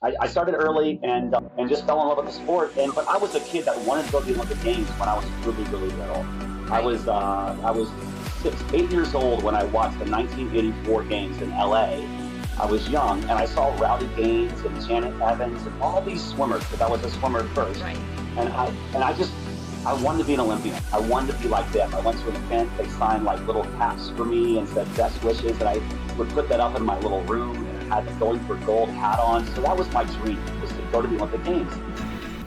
I started early and just fell in love with the sport. But I was a kid that wanted to go to the Olympic Games when I was really, really little. I was 8 years old when I watched the 1984 games in LA. I was young and I saw Rowdy Gaines and Janet Evans and all these swimmers because I was a swimmer first. Right. I wanted to be an Olympian. I wanted to be like them. I went to an event. They signed like little caps for me and said best wishes, and I would put that up in my little room, and I had the Going for Gold hat on. So that was my dream, was to go to the Olympic Games.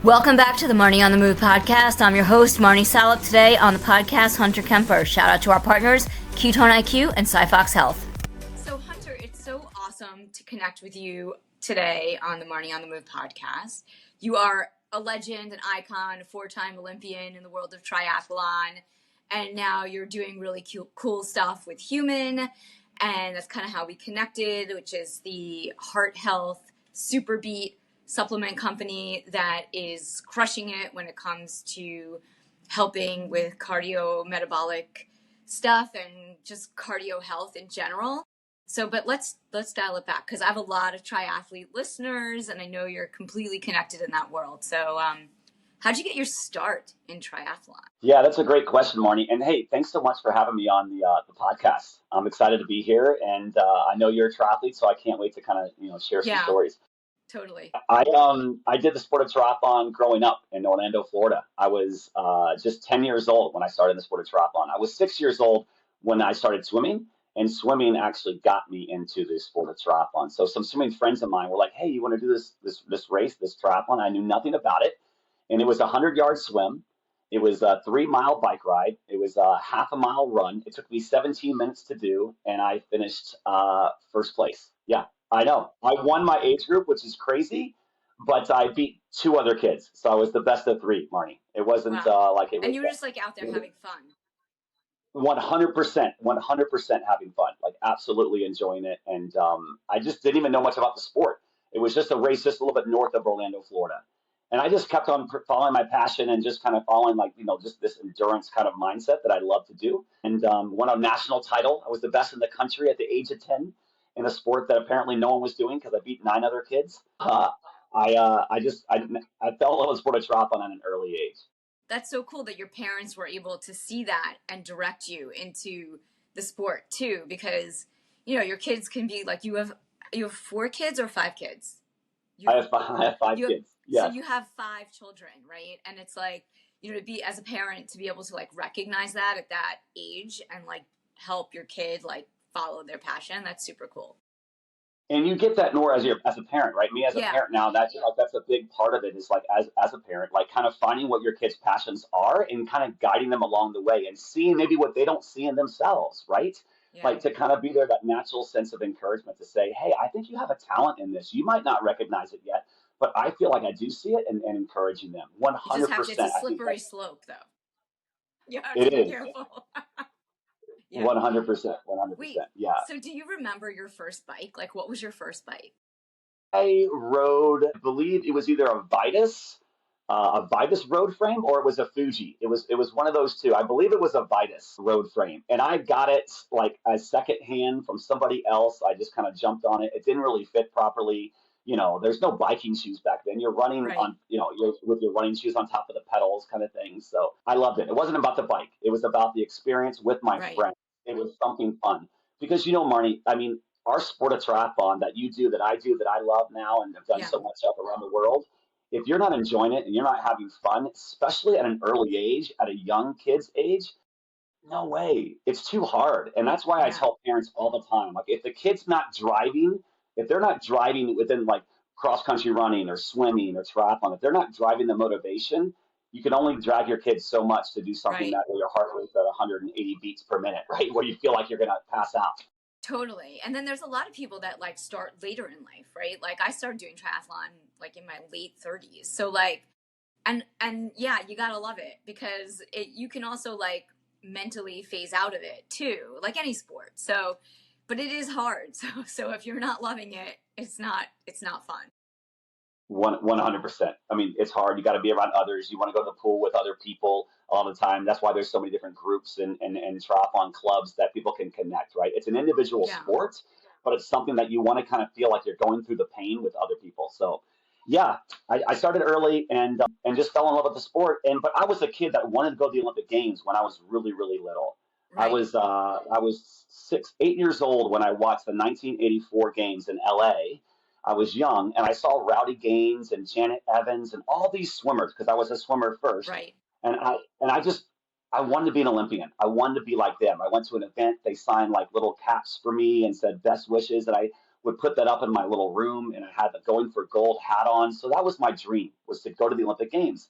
Welcome back to the Marnie on the Move podcast. I'm your host, Marnie Salop. Today on the podcast, Hunter Kemper. Shout out to our partners, Ketone IQ and SciFox Health. So Hunter, it's so awesome to connect with you today on the Marnie on the Move podcast. You are a legend, an icon, a 4-time Olympian in the world of triathlon, and now you're doing really cool stuff with HumanN, and that's kind of how we connected, which is the heart health SuperBeet supplement company that is crushing it when it comes to helping with cardiometabolic stuff and just cardio health in general. So, but let's dial it back because I have a lot of triathlete listeners, and I know you're completely connected in that world. So, how'd you get your start in triathlon? Yeah, that's a great question, Marnie. And hey, thanks so much for having me on the podcast. I'm excited to be here, and I know you're a triathlete, so I can't wait to kind of share some stories. Totally. I did the sport of triathlon growing up in Orlando, Florida. I was just 10 years old when I started the sport of triathlon. I was 6 years old when I started swimming, and swimming actually got me into the sport of triathlon. So some swimming friends of mine were like, "Hey, you want to do this race, this triathlon?" I knew nothing about it, and it was a 100-yard swim. It was a 3-mile bike ride. It was a half a mile run. It took me 17 minutes to do, and I finished first place. Yeah. I know. I won my age group, which is crazy, but I beat 2 other kids. So I was the best of 3, Marnie. It wasn't like it was. And you were just like out there having fun. 100%, 100% having fun, like absolutely enjoying it. And I just didn't even know much about the sport. It was just a race just a little bit north of Orlando, Florida. And I just kept on following my passion and just kind of following just this endurance kind of mindset that I love to do. And won a national title. I was the best in the country at the age of 10 in a sport that apparently no one was doing because I beat 9 other kids. I fell in love with sport of triathlon at an early age. That's so cool that your parents were able to see that and direct you into the sport too, because your kids can be like, you have 4 kids or 5 kids? I have 5 kids. Yeah. So you have 5 children, right? And it's like, to be, as a parent, to be able to like recognize that at that age and like help your kid like follow their passion. That's super cool. And you get that more as a parent, right? Me as a parent now, that's a big part of it, is like as a parent, like kind of finding what your kids' passions are and kind of guiding them along the way and seeing maybe what they don't see in themselves, right? Yeah. Like to kind of be there, that natural sense of encouragement to say, "Hey, I think you have a talent in this. You might not recognize it yet, but I feel like I do see it," and encouraging them. 100%. It's a slippery slope, though. You have to be careful. 100%. 100%. Wait, yeah. So do you remember your first bike? Like, what was your first bike? I rode, I believe it was either a Vitus road frame, or it was a Fuji. It was one of those two. I believe it was a Vitus road frame, and I got it like a second hand from somebody else. I just kind of jumped on it. It didn't really fit properly. There's no biking shoes back then. You're running on, you're with your running shoes on top of the pedals kind of thing. So I loved it. It wasn't about the bike. It was about the experience with my friends. It was something fun because, Marnie, I mean, our sport of triathlon that you do, that I love now and have done so much of around the world, if you're not enjoying it and you're not having fun, especially at an early age, at a young kid's age, no way. It's too hard. And that's why I tell parents all the time, like if the kid's not driving, if they're not driving within like cross-country running or swimming or triathlon, if they're not driving the motivation, you can only drag your kids so much to do something that where your heart rate's at 180 beats per minute, right? Where you feel like you're going to pass out. Totally. And then there's a lot of people that like start later in life, right? Like I started doing triathlon like in my late 30s. So like, and yeah, you got to love it because you can also like mentally phase out of it too, like any sport. So, but it is hard. So if you're not loving it, it's not fun. 100%. I mean, it's hard. You got to be around others. You want to go to the pool with other people all the time. That's why there's so many different groups and triathlon clubs that people can connect, right? It's an individual sport, but it's something that you want to kind of feel like you're going through the pain with other people. So, yeah, I started early and just fell in love with the sport. But I was a kid that wanted to go to the Olympic Games when I was really really little. Right. I was 8 years old when I watched the 1984 games in LA. I was young and I saw Rowdy Gaines and Janet Evans and all these swimmers because I was a swimmer first. Right. And I wanted to be an Olympian. I wanted to be like them. I went to an event, they signed like little caps for me and said best wishes, and I would put that up in my little room and I had the going for gold hat on. So that was my dream, was to go to the Olympic Games.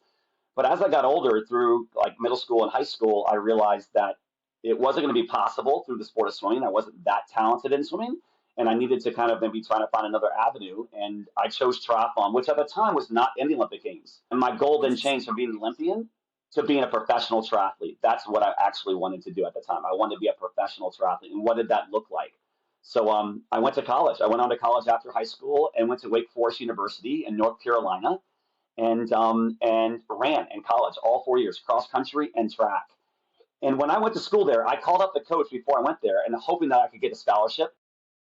But as I got older, through like middle school and high school, I realized that it wasn't going to be possible through the sport of swimming. I wasn't that talented in swimming, and I needed to kind of maybe try to find another avenue. And I chose triathlon, which at the time was not in the Olympic Games. And my goal then changed from being an Olympian to being a professional triathlete. That's what I actually wanted to do at the time. I wanted to be a professional triathlete. And what did that look like? So I went to college. I went on to college after high school and went to Wake Forest University in North Carolina and ran in college all 4 years, cross country and track. And when I went to school there, I called up the coach before I went there and hoping that I could get a scholarship.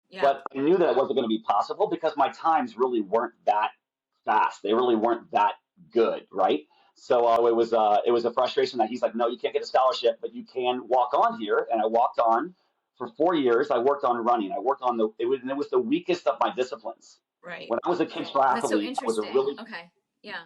Yeah. But I knew that it wasn't going to be possible because my times really weren't that fast. They really weren't that good, right? So it was a frustration that he's like, no, you can't get a scholarship, but you can walk on here. And I walked on for 4 years. I worked on running. I worked on it was the weakest of my disciplines. Right. When I was a kid That's triathlete, so I was a interesting. really Okay. Yeah.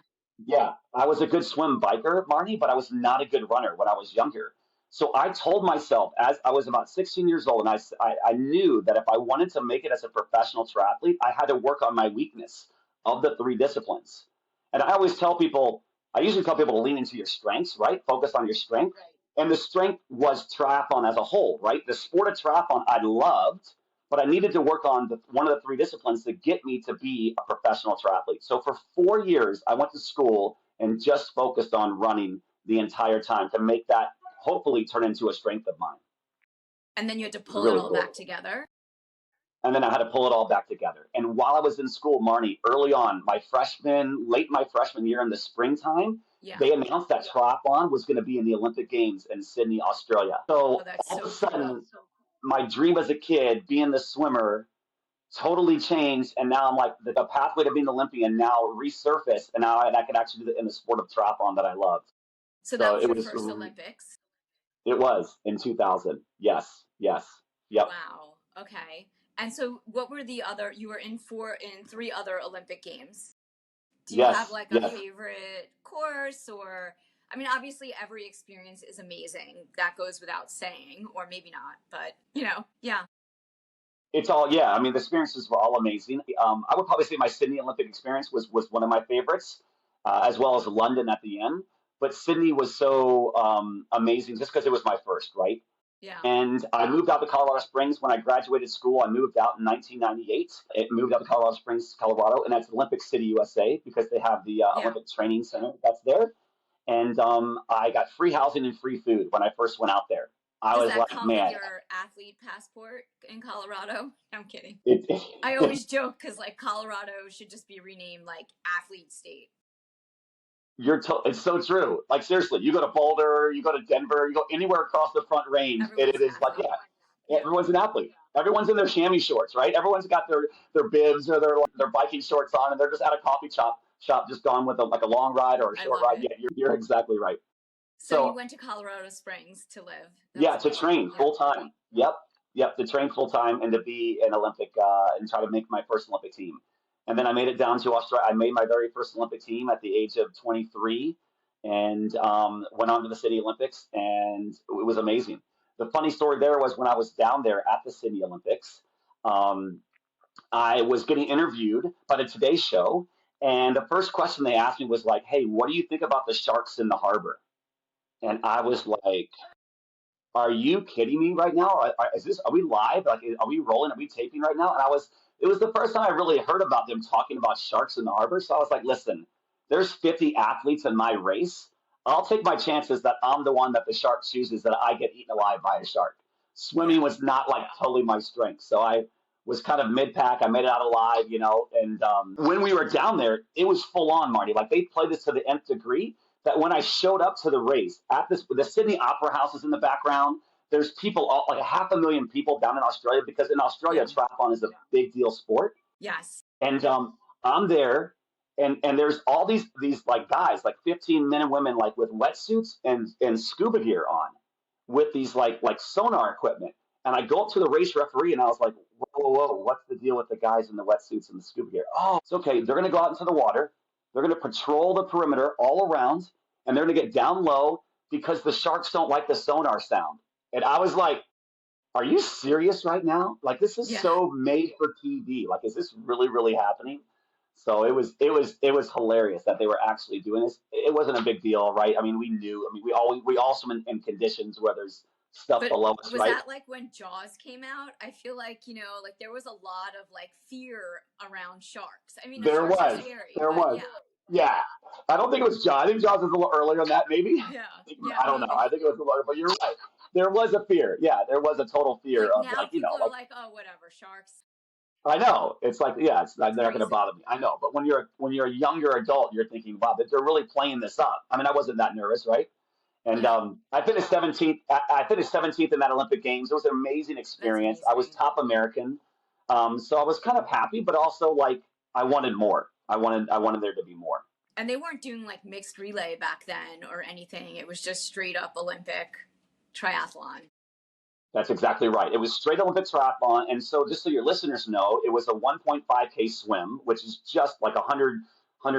yeah, I was a good swim biker, Marnie, but I was not a good runner when I was younger. So I told myself as I was about 16 years old, and I knew that if I wanted to make it as a professional triathlete, I had to work on my weakness of the three disciplines. And I usually tell people to lean into your strengths, right? Focus on your strength. And the strength was triathlon as a whole, right? The sport of triathlon I loved, but I needed to work on one of the three disciplines to get me to be a professional triathlete. So for 4 years, I went to school and just focused on running the entire time to make that hopefully turn into a strength of mine. And then you had to pull Really it all cool. back together. And then I had to pull it all back together. And while I was in school, Marnie, early on, late my freshman year in the springtime, Yeah. they announced that triathlon was going to be in the Olympic Games in Sydney, Australia. So that's all so of a sudden, my dream as a kid, being the swimmer, totally changed. And now I'm like, the pathway to being an Olympian now resurfaced. And now I could actually do it in the sport of triathlon that I loved. So that was it your was first Olympics? It was in 2000. Yes. Yep. Wow. Okay. And so what were you were in three other Olympic Games. Do you have like a favorite course or, I mean, obviously every experience is amazing. That goes without saying, or maybe not, but yeah. It's all, I mean, the experiences were all amazing. I would probably say my Sydney Olympic experience was one of my favorites, as well as London at the end. But Sydney was so amazing just because it was my first, right? Yeah. And I moved out to Colorado Springs when I graduated school. I moved out in 1998. It moved out to Colorado Springs, Colorado, and that's Olympic City, USA, because they have the Olympic Training Center that's there. And I got free housing and free food when I first went out there. Does that come with your athlete passport in Colorado? I'm kidding. I always joke because like Colorado should just be renamed like athlete state. It's so true. Like seriously, you go to Boulder, you go to Denver, you go anywhere across the Front Range, and it is like everyone's an athlete. Everyone's in their chamois shorts, right? Everyone's got their bibs or their biking shorts on, and they're just at a coffee shop just gone with a long ride or a short ride. Yeah, you're exactly right. So you went to Colorado Springs to live. To train full time. Yep, to train full time and to be an Olympic and try to make my first Olympic team. And then I made it down to Australia. I made my very first Olympic team at the age of 23 and went on to the City Olympics, and it was amazing. The funny story there was when I was down there at the City Olympics, I was getting interviewed by the Today Show, and the first question they asked me was like, hey, what do you think about the sharks in the harbor? And I was like, are you kidding me right now? Are we live? Like, are we rolling? Are we taping right now? And it was the first time I really heard about them talking about sharks in the harbor. So I was like, listen, there's 50 athletes in my race. I'll take my chances that I'm the one that the shark chooses, that I get eaten alive by a shark. Swimming was not like totally my strength. So I was kind of mid-pack. I made it out alive, and when we were down there, it was full on, Marty. Like they played this to the nth degree that when I showed up to the race, the Sydney Opera House is in the background. there's people, like 500,000 people down in Australia, because in Australia, triathlon is a big deal sport. Yes. And I'm there, and there's all these like guys, like 15 men and women, like with wetsuits and scuba gear on, with these like sonar equipment. And I go up to the race referee and I was like, whoa, what's the deal with the guys in the wetsuits and the scuba gear? Oh, it's okay. They're going to go out into the water. They're going to patrol the perimeter all around, and they're going to get down low because the sharks don't like the sonar sound. And I was like, are you serious right now? Like, this is so made for TV. Like, is this really, really happening? So it was hilarious that they were actually doing this. It wasn't a big deal, right? I mean, we knew. I mean, we also in conditions where there's stuff But below us, was right? that like when Jaws came out? I feel like, like there was a lot of like fear around sharks. I mean, the There sharks are was, scary, there but was, yeah. I don't think it was Jaws. I think Jaws was a little earlier than that, maybe. yeah, I don't know. I think it was a little, but you're right. There was a fear. Yeah, there was a total fear Like of now like, people are like, oh, whatever, sharks. I know. It's like, yeah, they're not going to Crazy. bother me. I know. But when you're a younger adult, you're thinking, wow, that they're really playing this up. I mean, I wasn't that nervous, right? And Yeah. I finished 17th. I finished 17th in that Olympic Games. It was an amazing experience. I was amazing. top American, so I was kind of happy, but also like I wanted more. I wanted there to be more. And they weren't doing like mixed relay back then or anything. It was just straight up Olympic triathlon. That's exactly right. It was straight Olympic triathlon. And so, just so your listeners know, it was a 1.5K swim, which is just like 100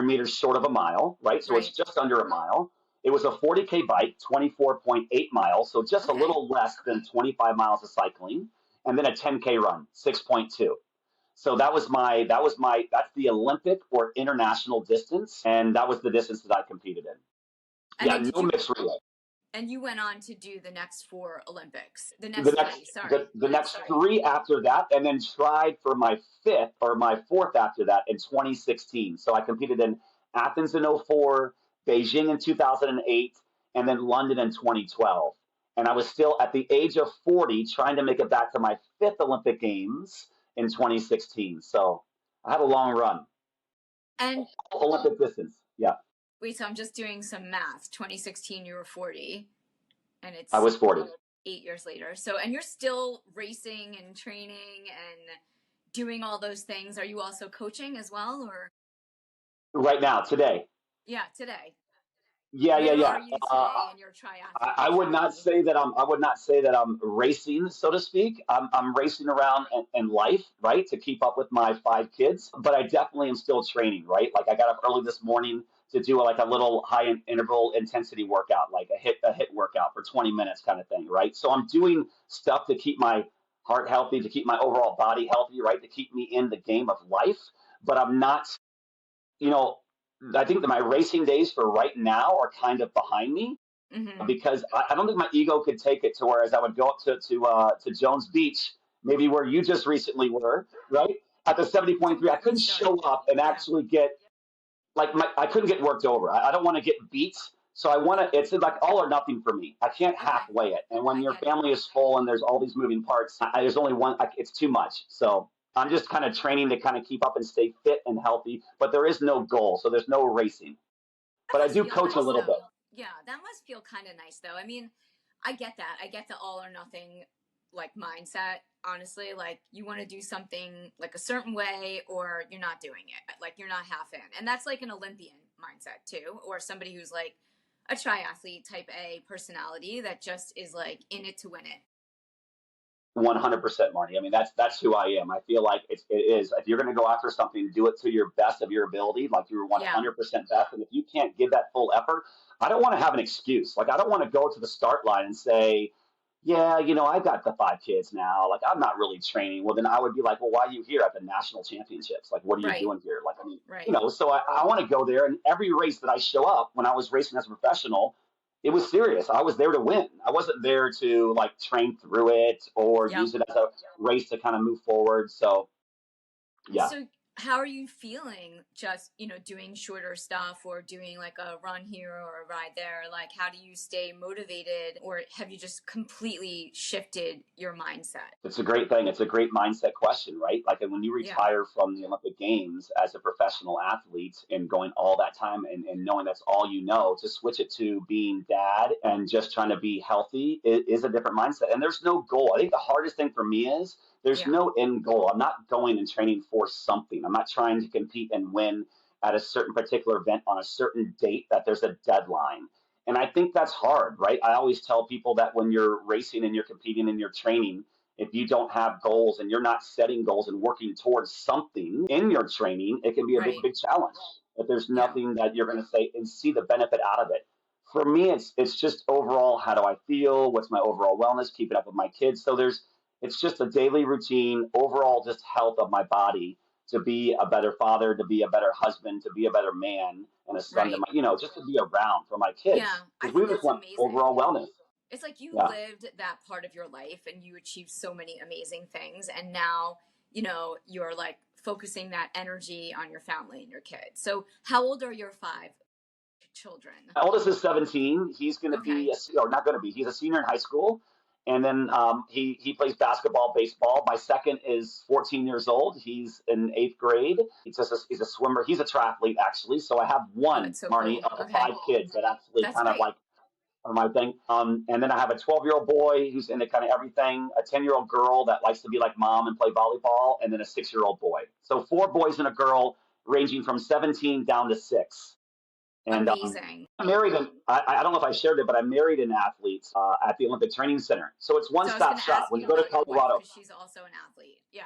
meters short of a mile, right? So it's just under a mile. It was a 40K bike, 24.8 miles, so just a little less than 25 miles of cycling, and then a 10K run, 6.2. So that's the Olympic or international distance, and that was the distance that I competed in. And no mixed relay. And you went on to do the next 4 Olympics. The next 3 after that, and then tried for my 5th or my 4th after that in 2016. So I competed in Athens in 2004, Beijing in 2008, and then London in 2012. And I was still at the age of 40 trying to make it back to my 5th Olympic Games in 2016. So I had a long run. And Olympic distance, yeah. Wait, so I'm just doing some math. 2016, you were 40, and I was 40. 8 years later. So, and you're still racing and training and doing all those things. Are you also coaching as well, or? Right now, today. Yeah, today. Yeah. Are you today in your triathlon? I would not say that I'm racing, so to speak. I'm racing around in life, right, to keep up with my 5 kids. But I definitely am still training, right? Like I got up early this morning to do like a little high interval intensity workout, like a hit workout for 20 minutes kind of thing, right? So I'm doing stuff to keep my heart healthy, to keep my overall body healthy, right, to keep me in the game of life. But I'm not, I think that my racing days for right now are kind of behind me, because I don't think my ego could take it to whereas I would go up to Jones Beach, maybe where you just recently were, right? At the 70.3, I couldn't show up and actually get I couldn't get worked over. I don't want to get beat. So it's like all or nothing for me. I can't halfway it. And when your family is full and there's all these moving parts, there's only one, it's too much. So I'm just kind of training to kind of keep up and stay fit and healthy, but there is no goal. So there's no racing, but I do coach a little bit. Yeah. That must feel kind of nice though. I mean, I get that. I get the all or nothing like mindset. Honestly, like you want to do something like a certain way or you're not doing it. Like you're not half in. And that's like an Olympian mindset too, or somebody who's like a triathlete type A personality that just is like in it to win it. 100%, Marnie. I mean, that's who I am. I feel like it is. If you're going to go after something, do it to your best of your ability, like you're 100% best. And if you can't give that full effort, I don't want to have an excuse. Like I don't want to go to the start line and say, yeah, I've got the 5 kids now. Like, I'm not really training. Well, then I would be like, well, why are you here at the national championships? Like, what are you doing here? Like, I mean, so I want to go there. And every race that I show up, when I was racing as a professional, it was serious. I was there to win. I wasn't there to like train through it or use it as a race to kind of move forward. So, yeah. So how are you feeling just, doing shorter stuff or doing like a run here or a ride there? Like, how do you stay motivated, or have you just completely shifted your mindset? It's a great thing. It's a great mindset question, right? Like when you Yeah. retire from the Olympic Games as a professional athlete and going all that time and knowing that's all you know, to switch it to being dad and just trying to be healthy is a different mindset. And there's no goal. I think the hardest thing for me is there's Yeah. no end goal. I'm not going and training for something. I'm not trying to compete and win at a certain particular event on a certain date that there's a deadline. And I think that's hard, right? I always tell people that when you're racing and you're competing and you're training, if you don't have goals and you're not setting goals and working towards something in your training, it can be a big, Right. big challenge. If there's Yeah. nothing that you're going to say and see the benefit out of it. For me, it's just overall, how do I feel? What's my overall wellness? Keeping up with my kids. So it's just a daily routine, overall, just health of my body to be a better father, to be a better husband, to be a better man and a son to Right. my, just to be around for my Yeah. kids I because we think just that's want amazing. overall wellness. It's like you Yeah. lived that part of your life and you achieved so many amazing things. And now, you're like focusing that energy on your family and your kids. So, how old are your 5 children? My oldest is 17. He's going to Okay. be, or not going to be, he's a senior in high school. And then he plays basketball, baseball. My second is 14 years old. He's in 8th grade. He's a swimmer. He's a triathlete, actually. So I have Oh, one, that's so Marnie, cool. of the Okay. 5 kids that actually That's kind of great. like are my thing. And then I have a 12-year-old boy who's into kind of everything, a 10-year-old girl that likes to be like mom and play volleyball, and then a 6-year-old boy. So 4 boys and a girl ranging from 17 down to 6. And Amazing. I married I don't know if I shared it, but I married an athlete at the Olympic Training Center. So it's one So I was stop going to shop. ask When you you go to about your wife Colorado, because she's also an athlete. Yeah.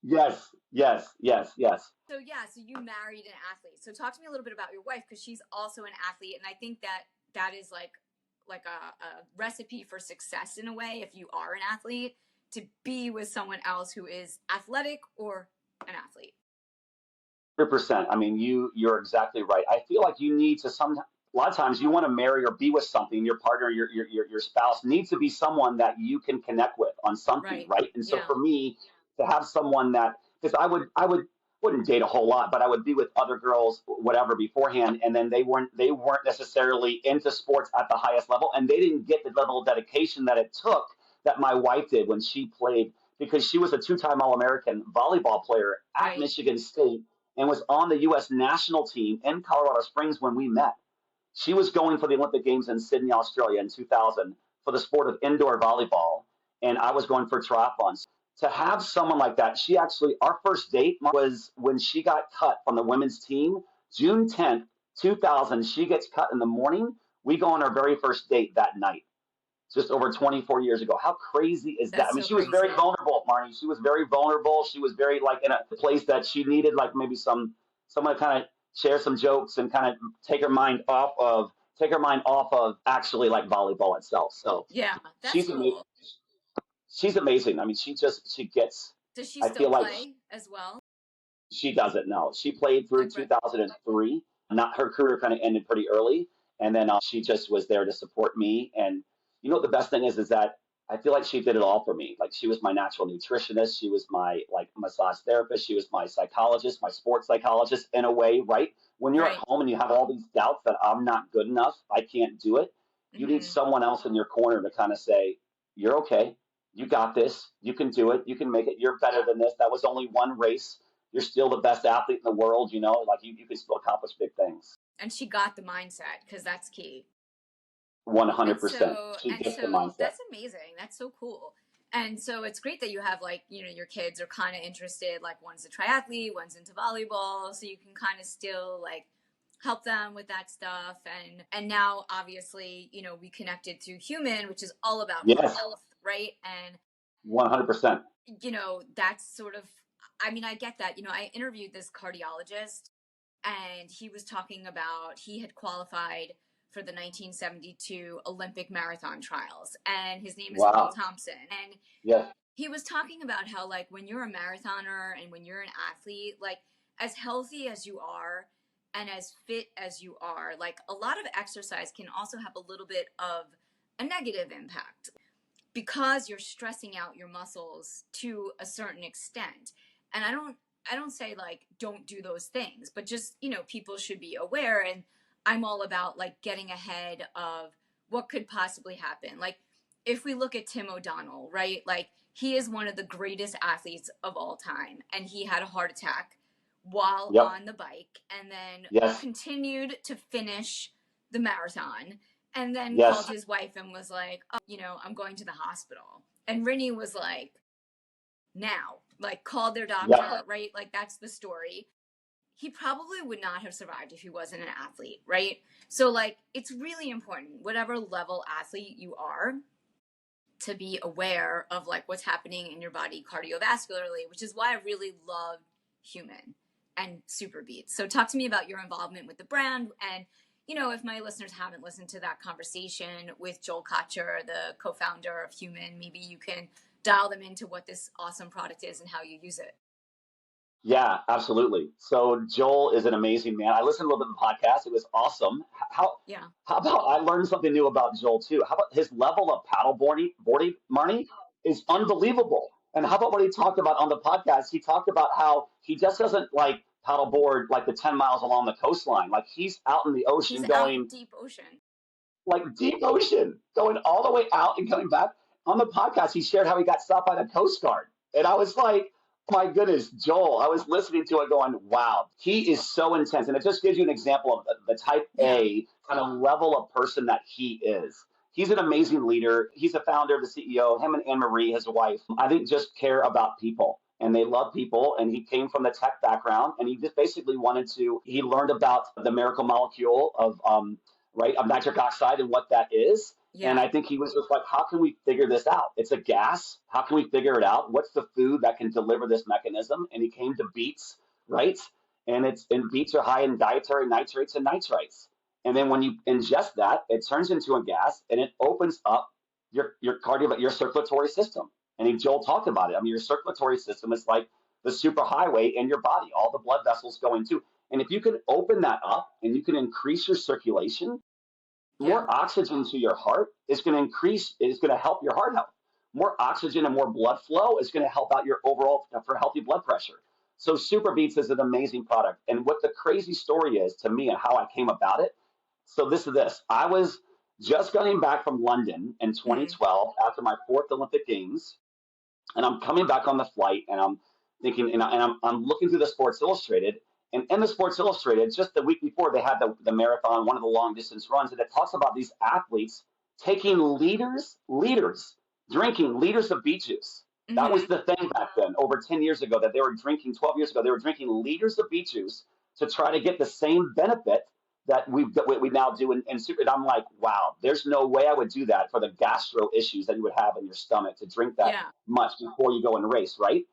yes, yes, yes, yes. So yeah, so you married an athlete. So talk to me a little bit about your wife because she's also an athlete, and I think that is like a recipe for success in a way. If you are an athlete, to be with someone else who is athletic or an athlete. 100%. I mean, you're exactly right. I feel like you need to a lot of times you want to marry or be with something. Your partner, your spouse needs to be someone that you can connect with on something, Right. right? And so Yeah. for me to have someone that, because wouldn't date a whole lot, but I would be with other girls, whatever, beforehand, and then they weren't necessarily into sports at the highest level, and they didn't get the level of dedication that it took that my wife did when she played, because she was a 2-time All-American volleyball player at Right. Michigan State and was on the U.S. national team in Colorado Springs when we met. She was going for the Olympic Games in Sydney, Australia in 2000 for the sport of indoor volleyball, and I was going for triathlons. To have someone like that, our first date was when she got cut from the women's team, June 10th, 2000. She gets cut in the morning. We go on our very first date that night, just over 24 years ago. How crazy is that? That's I mean, so she was very crazy. vulnerable, Marnie. She was very vulnerable. She was very like in a place that she needed like maybe someone to kind of share some jokes and kind of take her mind off of actually like volleyball itself. So Yeah, that's she's cool. she's amazing. I mean, she gets. Does she I still feel like play as well? she doesn't know. She played through Okay. 2003. Not her career kind of ended pretty early, and then she just was there to support me. And the best thing is that I feel like she did it all for me. Like she was my natural nutritionist, she was my like massage therapist, she was my psychologist, my sports psychologist in a way, right? When you're at Right. home and you have all these doubts that I'm not good enough, I can't do it. You need Mm-hmm. someone else in your corner to kind of say, "You're okay. You got this. You can do it. You can make it. You're better than this. That was only one race. You're still the best athlete in the world, like you can still accomplish big things." And she got the mindset because that's key. And 100%. so She and gets the so mindset. that's amazing. That's so cool. And so it's great that you have like, your kids are kind of interested, like one's a triathlete, one's into volleyball, so you can kind of still like help them with that stuff. And now obviously, we connected through HumanN, which is all about heart Yes, health, right? And 100%. that's sort of, I mean, I get that. I interviewed this cardiologist and he was talking about he had qualified for the 1972 Olympic marathon trials, and his name is Paul Wow. Thompson. And Yes. he was talking about how, like, when you're a marathoner and when you're an athlete, like, as healthy as you are and as fit as you are, like, a lot of exercise can also have a little bit of a negative impact because you're stressing out your muscles to a certain extent. And I don't say like don't do those things, but just, people should be aware. And I'm all about like getting ahead of what could possibly happen. Like if we look at Tim O'Donnell, right? Like he is one of the greatest athletes of all time, and he had a heart attack while Yep. on the bike, and then Yes. continued to finish the marathon, and then Yes. called his wife and was like, oh, I'm going to the hospital. And Rinny was like, now, like called their doctor, Yep. right? Like that's the story. He probably would not have survived if he wasn't an athlete, right? So like it's really important, whatever level athlete you are, to be aware of like what's happening in your body cardiovascularly, which is why I really love HumanN and SuperBeets. So talk to me about your involvement with the brand. And if my listeners haven't listened to that conversation with Joel Kotcher, the co-founder of HumanN, maybe you can dial them into what this awesome product is and how you use it. Yeah, absolutely. So Joel is an amazing man. I listened to a little bit of the podcast. It was awesome. Yeah. How about I learned something new about Joel too? How about his level of paddleboarding, Marnie, is unbelievable. And how about what he talked about on the podcast? He talked about how he just doesn't like paddleboard like the 10 miles along the coastline. Like he's out in the ocean He's going out deep ocean. like deep ocean, going all the way out and coming back. On the podcast, he shared how he got stopped by the Coast Guard. And I was like, my goodness, Joel, I was listening to it going, wow, he is so intense. And it just gives you an example of the type A kind of level of person that he is. He's an amazing leader. He's the founder, the CEO. Him and Anne Marie, his wife, I think just care about people. And they love people. And he came from the tech background. And he just basically he learned about the miracle molecule of right, of nitric oxide and what that is. Yeah. And I think he was just like, how can we figure this out? It's a gas. How can we figure it out? What's the food that can deliver this mechanism? And he came to beets, right? And beets are high in dietary nitrates and nitrites. And then when you ingest that, it turns into a gas and it opens up your circulatory system. And Joel talked about it. I mean, your circulatory system is like the superhighway in your body, all the blood vessels going to. And if you can open that up and you can increase your circulation, more oxygen to your heart is going to help your heart health. More oxygen and more blood flow is going to help out your overall for healthy blood pressure. So SuperBeets is an amazing product. And what the crazy story is to me and how I came about it. So this is this. I was just getting back from London in 2012 after my 4th Olympic Games. And I'm coming back on the flight and I'm thinking, and I'm looking through the Sports Illustrated. And in the Sports Illustrated, just the week before, they had the marathon, one of the long distance runs, and it talks about these athletes taking drinking liters of beet juice. Mm-hmm. That was the thing back then, over 10 years ago, that they were drinking, 12 years ago, they were drinking liters of beet juice to try to get the same benefit that we now do in super. And I'm like, wow, there's no way I would do that for the gastro issues that you would have in your stomach to drink that much before you go and race, right?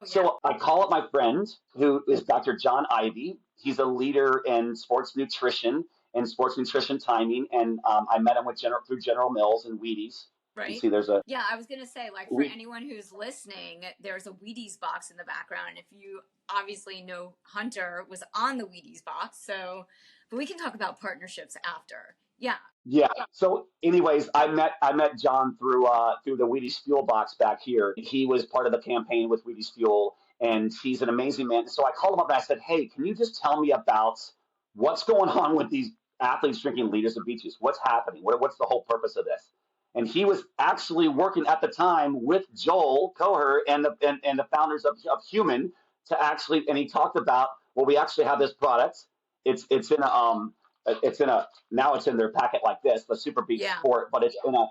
So I call up my friend who is Dr. John Ivey. He's a leader in sports nutrition and sports nutrition timing. And I met him through General Mills and Wheaties. Right. You see there's a... Yeah, I was going to say, like, for anyone who's listening, there's a Wheaties box in the background. If you obviously know Hunter was on the Wheaties box. So, but we can talk about partnerships after. Yeah. Yeah. So anyways, I met John through the Wheaties Fuel box back here. He was part of the campaign with Wheaties Fuel, and he's an amazing man. So I called him up and I said, hey, can you just tell me about what's going on with these athletes drinking liters of beet juice? What's happening? What's the whole purpose of this? And he was actually working at the time with Joel Coher and the founders of HumanN to actually, and he talked about, well, we actually have this product. It's in their packet like this, the SuperBeets Sport, but it's in a,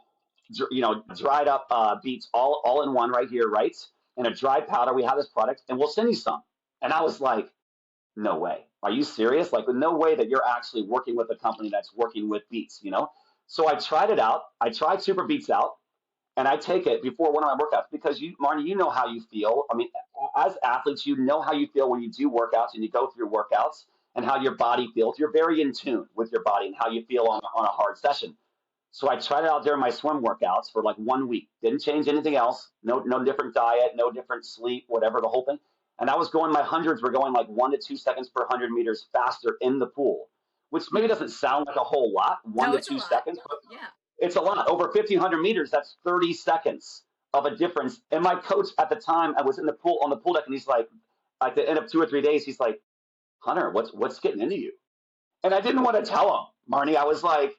dried up beets all in one right here, right? In a dry powder, we have this product and we'll send you some. And I was like, no way. Are you serious? Like, no way that you're actually working with a company that's working with beets, So I tried it out. I tried SuperBeets out and I take it before one of my workouts because Marnie, you know how you feel. I mean, as athletes, you know how you feel when you do workouts and you go through workouts and how your body feels. You're very in tune with your body and how you feel on a hard session. So I tried it out during my swim workouts for like 1 week. Didn't change anything else. No different diet, no different sleep, whatever, the whole thing. And I was my hundreds were going like 1 to 2 seconds per 100 meters faster in the pool, which maybe doesn't sound like a whole lot, 1 to 2 seconds, but it's a lot. Over 1,500 meters, that's 30 seconds of a difference. And my coach at the time, I was in the pool, on the pool deck, and he's like, at the end of 2 or 3 days, he's like, Hunter, what's getting into you? And I didn't want to tell him, Marnie. I was like,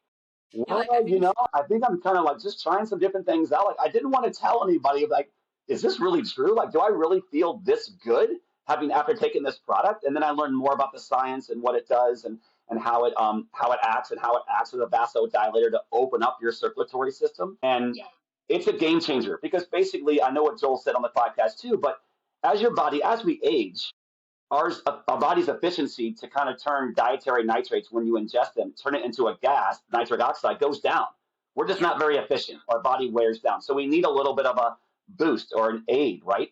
You're well, like, I think I think I'm kind of like just trying some different things out. Like, I didn't want to tell anybody, like, is this really true? Like, do I really feel this good after taking this product? And then I learned more about the science and what it does and how it acts and how it acts as a vasodilator to open up your circulatory system. And it's a game changer because basically, I know what Joel said on the podcast too, but as we age, our body's efficiency to kind of turn dietary nitrates when you ingest them, turn it into a gas, nitric oxide, goes down. We're just not very efficient. Our body wears down. So we need a little bit of a boost or an aid, right?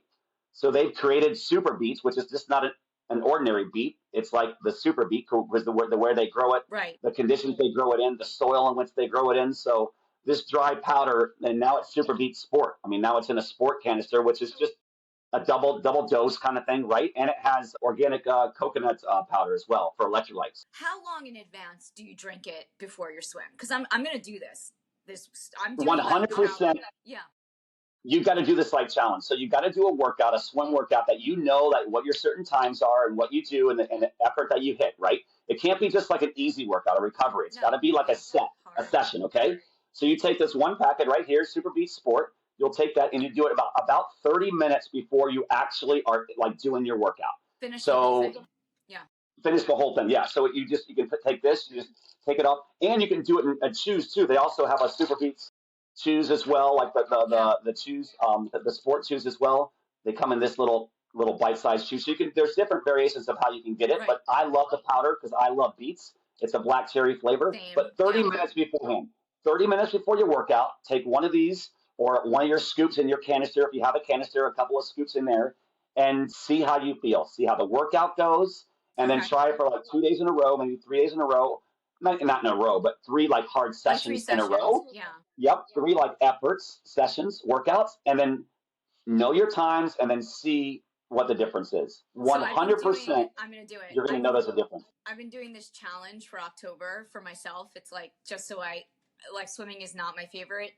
So they've created SuperBeets, which is just not an ordinary beet. It's like the SuperBeet was where they grow it, right. the conditions they grow it in, the soil in which they grow it in. So this dry powder, and now it's SuperBeet Sport. I mean, now it's in a sport canister, which is just a double dose kind of thing, right? And it has organic coconut powder as well for electrolytes. How long in advance do you drink it before your swim? Because I'm going to do this. I'm doing 100%. Yeah. You've got to do the site challenge. So you've got to do a workout, a swim workout that you know that what your certain times are and what you do and the effort that you hit, right? It can't be just like an easy workout, a recovery. It's got to be like a session, okay? So you take this one packet right here, SuperBeets Sport. You'll take that and you do it about 30 minutes before you actually are like doing your workout. Finish the whole thing. Yeah. Finish the whole thing. Yeah. So you can take this, you just take it off, and you can do it in chews too. They also have a SuperBeets chews as well, like the chews, the sport chews as well. They come in this little bite-sized chew. So there's different variations of how you can get it, but I love the powder because I love beets. It's a black cherry flavor. Same. But 30 minutes beforehand, 30 minutes before your workout, take one of these or one of your scoops in your canister. If you have a canister, a couple of scoops in there, and see how you feel. See how the workout goes, and then try it for like 2 days in a row, maybe 3 days in a row. Not in a row, but three like hard sessions in a row. Yeah. Yep, 3 like efforts, sessions, workouts, and then know your times, and then see what the difference is. 100%. I'm going to do it. You're going to notice a difference. I've been doing this challenge for October for myself. It's like just so swimming is not my favorite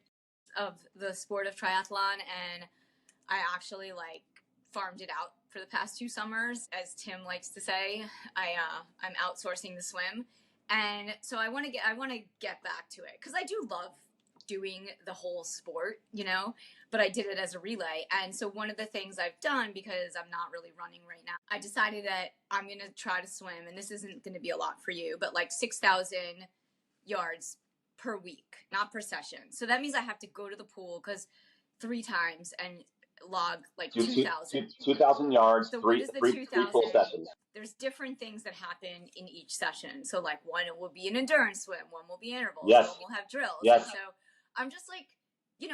of the sport of triathlon, and I actually farmed it out for the past 2 summers. As Tim likes to say, I'm outsourcing the swim, and so I want to get back to it because I do love doing the whole sport, but I did it as a relay. And so one of the things I've done, because I'm not really running right now, I decided that I'm going to try to swim, and this isn't going to be a lot for you, but 6,000 yards per week, not per session. So that means I have to go to the pool 3 times and log 2,000. 2,000 yards, so three full sessions. There's different things that happen in each session. So one will be an endurance swim, one will be intervals, yes. One will have drills. Yes. And so I'm just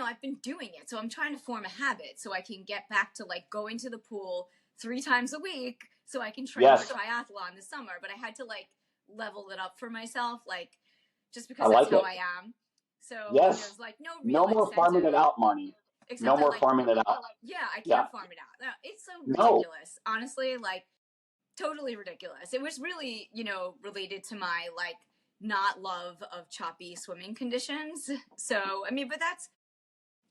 I've been doing it. So I'm trying to form a habit so I can get back to going to the pool 3 times a week so I can train for triathlon this summer. But I had to level it up for myself, just because that's how I am. So there's no real no more incentive. Farming it out, Marnie. Except no more that, farming it out. Yeah, I can't farm it out. No, it's so ridiculous. Honestly, totally ridiculous. It was really, related to my not love of choppy swimming conditions. So, but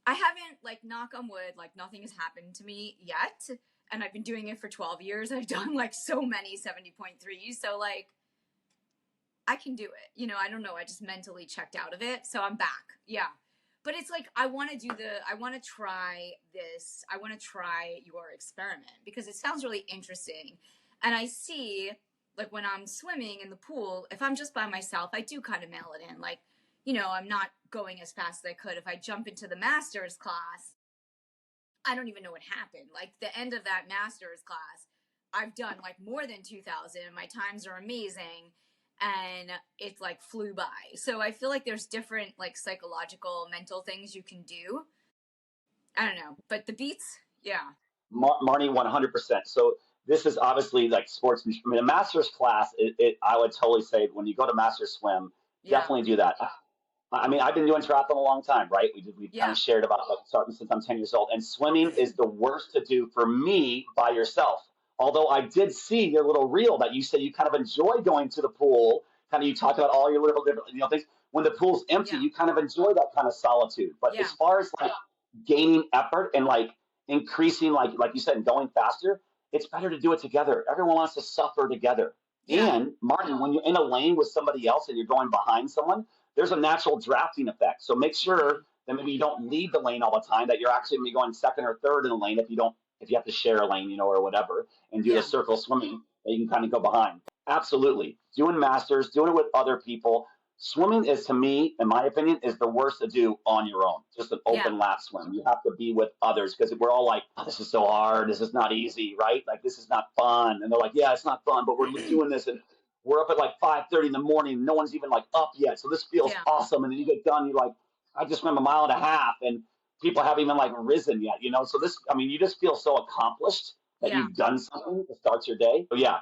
I haven't, knock on wood, nothing has happened to me yet. And I've been doing it for 12 years. I've done so many 70.3s. So I can do it. I don't know. I just mentally checked out of it. So I'm back. Yeah. But it's I want to try this. I want to try your experiment because it sounds really interesting. And I see, when I'm swimming in the pool, if I'm just by myself, I do kind of mail it in. I'm not going as fast as I could. If I jump into the master's class, I don't even know what happened. The end of that master's class, I've done more than 2,000. My times are amazing. And it flew by. So I feel there's different psychological, mental things you can do. I don't know, but the beets, yeah. Marnie, 100%. So this is obviously sportsmanship. A master's class. I would totally say when you go to master's swim, definitely do that. I've been doing triathlon a long time, right? We kind of shared about starting since I'm 10 years old, and swimming is the worst to do for me by yourself. Although I did see your little reel that you said you kind of enjoy going to the pool. Kind of you talk about all your little different things. When the pool's empty, you kind of enjoy that kind of solitude. But as far as gaining effort and increasing like you said and going faster, it's better to do it together. Everyone wants to suffer together. Yeah. And Martin, when you're in a lane with somebody else and you're going behind someone, there's a natural drafting effect. So make sure that maybe you don't lead the lane all the time, that you're actually maybe going second or third in the lane if you have to share a lane, or whatever, and do the circle swimming, that you can kind of go behind. Absolutely. Doing masters, doing it with other people. Swimming is, to me, in my opinion, is the worst to do on your own. Just an open lap swim. You have to be with others because we're all like, oh, this is so hard. This is not easy, right? Like, this is not fun. And they're like, yeah, it's not fun, but we're doing this. And we're up at like 5:30 in the morning. No one's even like up yet. So this feels awesome. And then you get done. You're like, I just swam a mile and a half and people haven't even like risen yet, So this, I mean, you just feel so accomplished that you've done something to start your day. So yeah,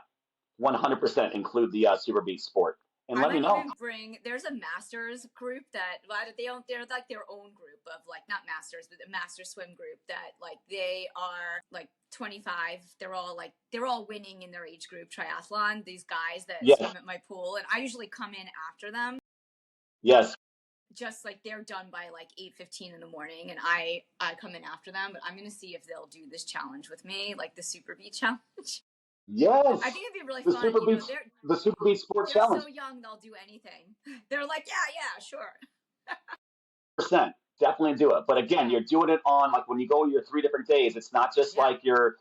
100% include the SuperBeets sport. And let me know. There's a masters group that they're like their own group of like, not masters, but the master swim group that like they are like 25. They're all winning in their age group triathlon. These guys that swim at my pool, and I usually come in after them. Yes. Just like they're done by like 8:15 in the morning, and I come in after them. But I'm gonna see if they'll do this challenge with me, like the SuperBeets challenge. Yes. I think it'd be really fun. The SuperBeets Sports Challenge. They're so young, they'll do anything. They're like, yeah, sure. %. Definitely do it. But again, you're doing it on, like, when you go your 3 different days, it's not just like your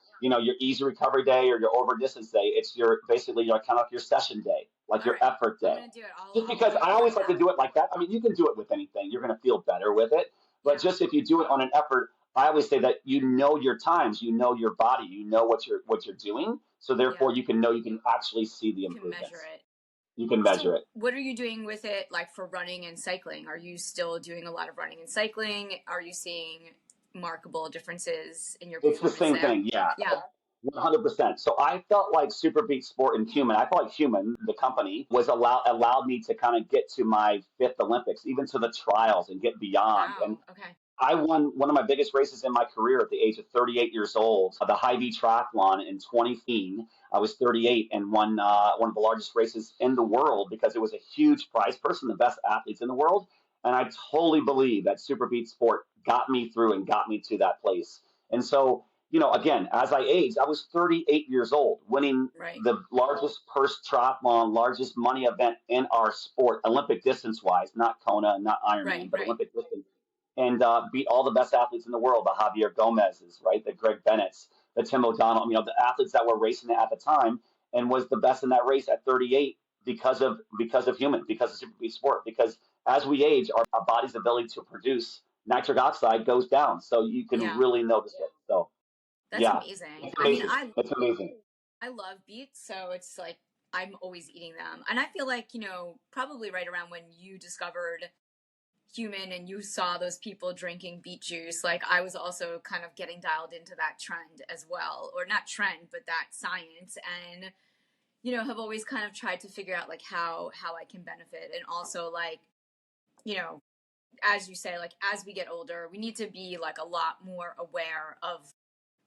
easy recovery day or your over distance day. It's basically your kind of like your session day, like your effort day. I'm gonna do it. Just because I always like to do it like that. I mean, you can do it with anything. You're going to feel better with it. But just if you do it on an effort, I always say that your times, your body, what you're doing. So therefore you can actually see the improvements. You can measure it. You can measure it. What are you doing with it, like for running and cycling? Are you still doing a lot of running and cycling? Are you seeing markable differences in your performance? It's the same thing, yeah. 100%. So I felt like SuperBeets Sport and HumanN, I felt like HumanN, the company, was allowed me to kind of get to my 5th Olympics, even to the trials and get beyond. Wow. And okay. I won one of my biggest races in my career at the age of 38 years old, the Hy-Vee Triathlon in 2015. I was 38 and won one of the largest races in the world because it was a huge prize purse and the best athletes in the world. And I totally believe that SuperBeets Sport got me through and got me to that place. And so, again, as I aged, I was 38 years old, winning the largest purse triathlon, largest money event in our sport, Olympic distance-wise, not Kona, not Ironman, but Olympic distance. And beat all the best athletes in the world, the Javier Gomez's, the Greg Bennett's, the Tim O'Donnell, the athletes that were racing at the time, and was the best in that race at 38 because of HumanN, because of SuperBeets Sport. Because as we age, our body's ability to produce nitric oxide goes down, so you can really notice it. So that's amazing. It's amazing. It's amazing. I love beets, so it's like I'm always eating them, and I feel like probably right around when you discovered HumanN and you saw those people drinking beet juice, like I was also kind of getting dialed into that trend as well, or not trend, but that science, and have always kind of tried to figure out like how I can benefit. And also like as you say, like as we get older, we need to be like a lot more aware of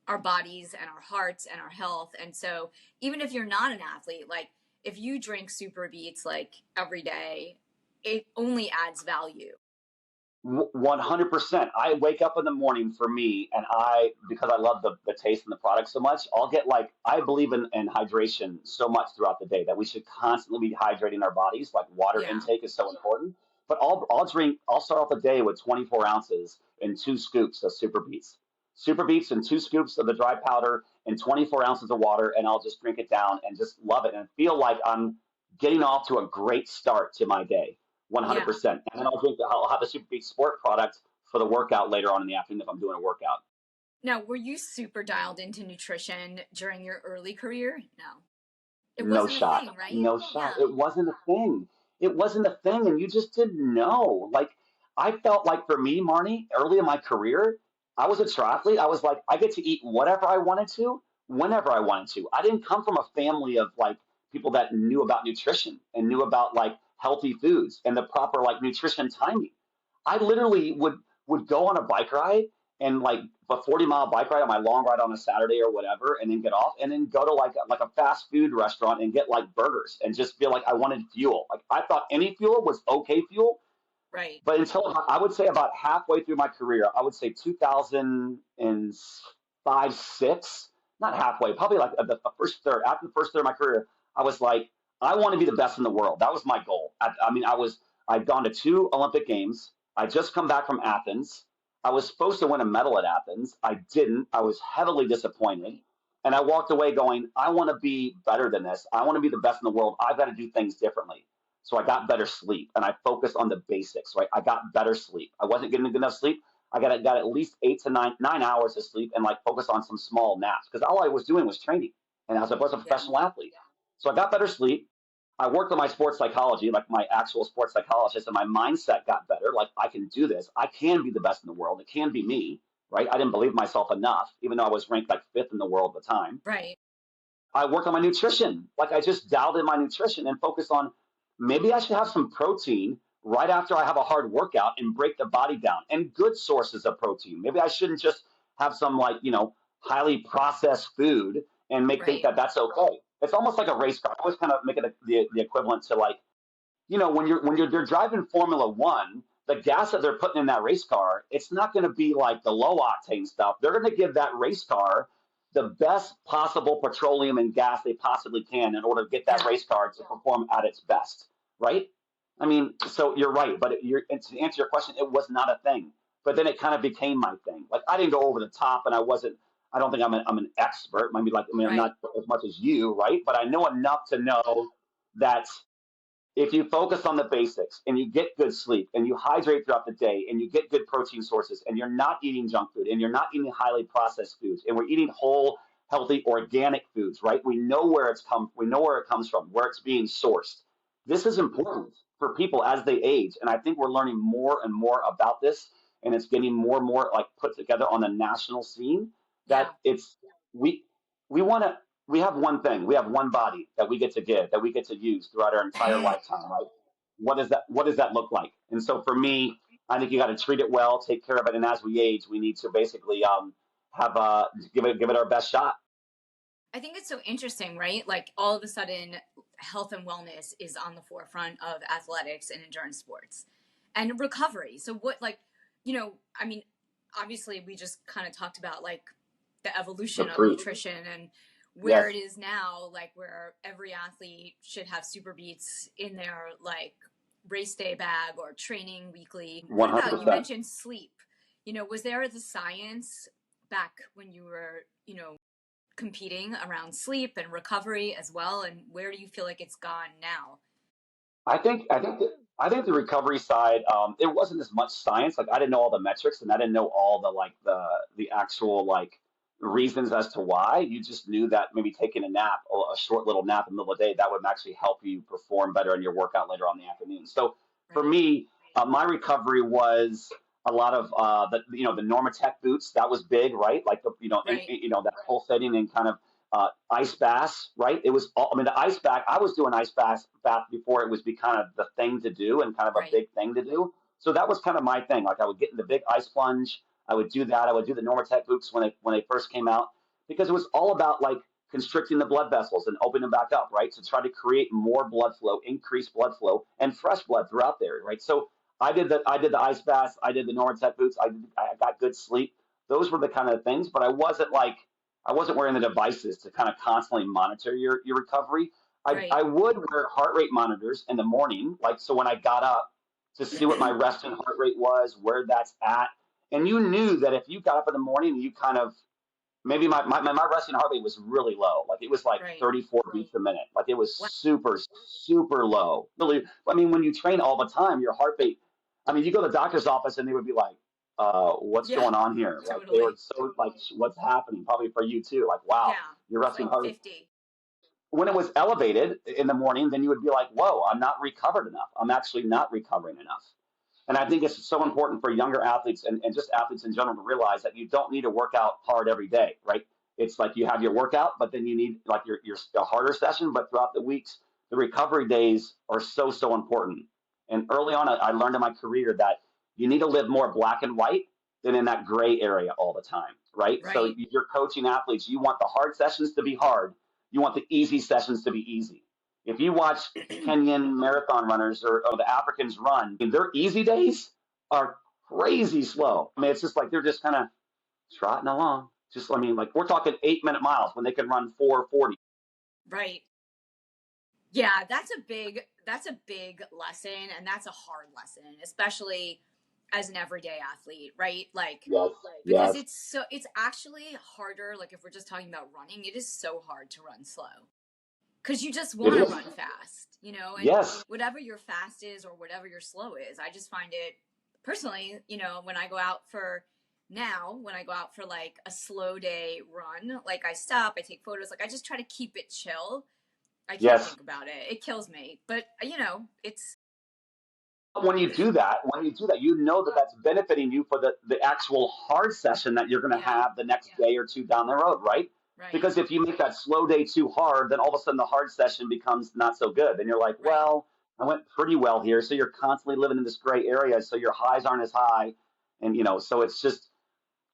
our bodies and our hearts and our health. And so even if you're not an athlete, like if you drink SuperBeets like every day, it only adds value. 100%. I wake up in the morning for me, and because I love the taste and the product so much, I believe in hydration so much throughout the day that we should constantly be hydrating our bodies. Like water intake is so important. But I'll start off the day with 24 ounces and 2 scoops of SuperBeets and 2 scoops of the dry powder and 24 ounces of water, and I'll just drink it down and just love it and feel like I'm getting off to a great start to my day. 100%. And then I'll have the SuperBeets Sport product for the workout later on in the afternoon if I'm doing a workout. Now, were you super dialed into nutrition during your early career? No. It no wasn't shot. A thing, right? No shot. Yeah. It wasn't a thing. It wasn't a thing, and you just didn't know. Like, I felt like for me, Marnie, early in my career, I was a triathlete. I was like, I get to eat whatever I wanted to, whenever I wanted to. I didn't come from a family of like people that knew about nutrition and knew about like healthy foods and the proper like nutrition timing. I literally would go on a bike ride and like a 40-mile bike ride on my long ride on a Saturday or whatever, and then get off and then go to like a fast food restaurant and get like burgers and just feel like I wanted fuel. Like I thought any fuel was okay fuel. Right. But until I would say about halfway through my career, I would say 2005, 6, not halfway, probably like the first third. After the first third of my career, I was like, I want to be the best in the world. That was my goal. I mean, I'd gone to 2 Olympic Games. I just come back from Athens. I was supposed to win a medal at Athens. I didn't. I was heavily disappointed. And I walked away going, I want to be better than this. I want to be the best in the world. I've got to do things differently. So I got better sleep and I focused on the basics, right? I got better sleep. I wasn't getting good enough sleep. I got at least 8 to 9 hours of sleep and like focus on some small naps because all I was doing was training and I was a professional athlete. So I got better sleep. I worked on my sports psychology, like my actual sports psychologist, and my mindset got better. Like I can do this. I can be the best in the world. It can be me, right? I didn't believe myself enough, even though I was ranked like 5th in the world at the time. Right. I worked on my nutrition. Like I just dialed in my nutrition and focused on maybe I should have some protein right after I have a hard workout and break the body down and good sources of protein. Maybe I shouldn't just have some like, highly processed food and think that that's okay. It's almost like a race car. I always kind of make it the equivalent to like, when you're driving Formula One, the gas that they're putting in that race car, it's not going to be like the low octane stuff. They're going to give that race car the best possible petroleum and gas they possibly can in order to get that race car to perform at its best, right? I mean, so you're right, but to answer your question, it was not a thing. But then it kind of became my thing. Like I didn't go over the top, and I wasn't. I don't think I'm an expert. Maybe I'm not as much as you, right? But I know enough to know that if you focus on the basics and you get good sleep and you hydrate throughout the day and you get good protein sources and you're not eating junk food and you're not eating highly processed foods and we're eating whole, healthy, organic foods, right? We know where we know where it comes from, where it's being sourced. This is important for people as they age. And I think we're learning more and more about this, and it's getting more and more like put together on the national scene that we we want to we have one thing. We have one body that we get to give, that we get to use throughout our entire lifetime, right? What does that look like? And so for me, I think you got to treat it well, take care of it, and as we age, we need to basically have give it our best shot. I think it's so interesting, right? Like all of a sudden, health and wellness is on the forefront of athletics and endurance sports and recovery. So what, like, I mean, obviously we just kind of talked about like the evolution of nutrition and where it is now, like where every athlete should have SuperBeets in their like race day bag or training weekly. 100%. What about, you mentioned sleep, was there the science back when you were, competing around sleep and recovery as well? And where do you feel like it's gone now? I think the recovery side, it wasn't as much science. Like I didn't know all the metrics, and I didn't know all the actual like reasons as to why. You just knew that maybe taking a nap, a short little nap in the middle of the day, that would actually help you perform better in your workout later on in the afternoon. So for me, my recovery was a lot of the Normatec boots. That was big, right? Like that whole setting and kind of ice baths, right? It was all, I mean, the ice bath. I was doing bath before it was be kind of the thing to do and kind of a big thing to do. So that was kind of my thing. Like I would get in the big ice plunge. I would do that. I would do the Normatec boots when they first came out because it was all about like constricting the blood vessels and opening them back up, right? To try to create more blood flow, increase blood flow, and fresh blood throughout there, right? So I did the ice baths. I did the Normatec boots. I got good sleep. Those were the kind of things, but I wasn't wearing the devices to kind of constantly monitor your recovery. I would wear heart rate monitors in the morning, like so when I got up to see what my resting heart rate was, where that's at. And you knew that if you got up in the morning and you kind of maybe my resting heart rate was really low, like it was like 34 beats a minute, like it was super super low. Really, I mean, when you train all the time, your heart rate. I mean, you go to the doctor's office and they would be like, what's going on here? Totally. Like they were so like, what's happening? Probably for you too. Like, wow, you're resting like heart. 50. When it was elevated in the morning, then you would be like, whoa, I'm not recovered enough. I'm actually not recovering enough. And I think it's so important for younger athletes and just athletes in general to realize that you don't need to work out hard every day, right? It's like you have your workout, but then you need like your harder session. But throughout the weeks, the recovery days are so, so important. And early on, I learned in my career that you need to live more black and white than in that gray area all the time, right? So you're coaching athletes. You want the hard sessions to be hard. You want the easy sessions to be easy. If you watch Kenyan marathon runners or the Africans run, their easy days are crazy slow. I mean, it's just like they're just kind of trotting along. Just, I mean, like we're talking 8-minute miles when they can run 4:40. Right. Yeah, that's a big lesson, and that's a hard lesson, especially as an everyday athlete, right? Like, Yes, because yes. it's actually harder, like if we're just talking about running, it is so hard to run slow. Cuz you just It want to is. run fast, and Yes, whatever your fast is or whatever your slow is, I just find it personally, when I go out for when I go out for like a slow day run, like I stop, I take photos, like I just try to keep it chill. I can't yes. think about it. It kills me. But it's When you do that, you know that that's benefiting you for the actual hard session that you're going to yeah, have the next day or two down the road, right? right. Because if you make that slow day too hard, then all of a sudden the hard session becomes not so good. Then you're like, Right. well, I went pretty well here. So you're constantly living in this gray area. So your highs aren't as high. And, so it's just,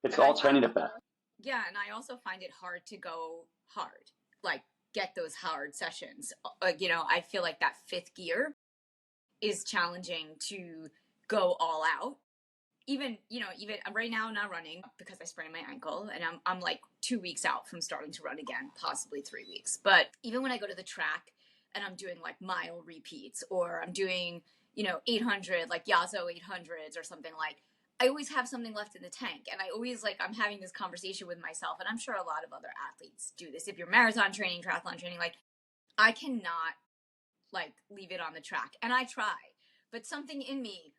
it's And I all find training effect. yeah, and I also find it hard to go hard. Like get those hard sessions. I feel like that fifth gear is challenging to go all out. Even right now I'm not running because I sprained my ankle and I'm like 2 weeks out from starting to run again, possibly 3 weeks. But even when I go to the track and I'm doing like mile repeats or I'm doing, 800, like Yazo 800s or something, like I always have something left in the tank. And I always I'm having this conversation with myself. And I'm sure a lot of other athletes do this. If you're marathon training, triathlon training, like I cannot like leave it on the track. And I try, but something in me,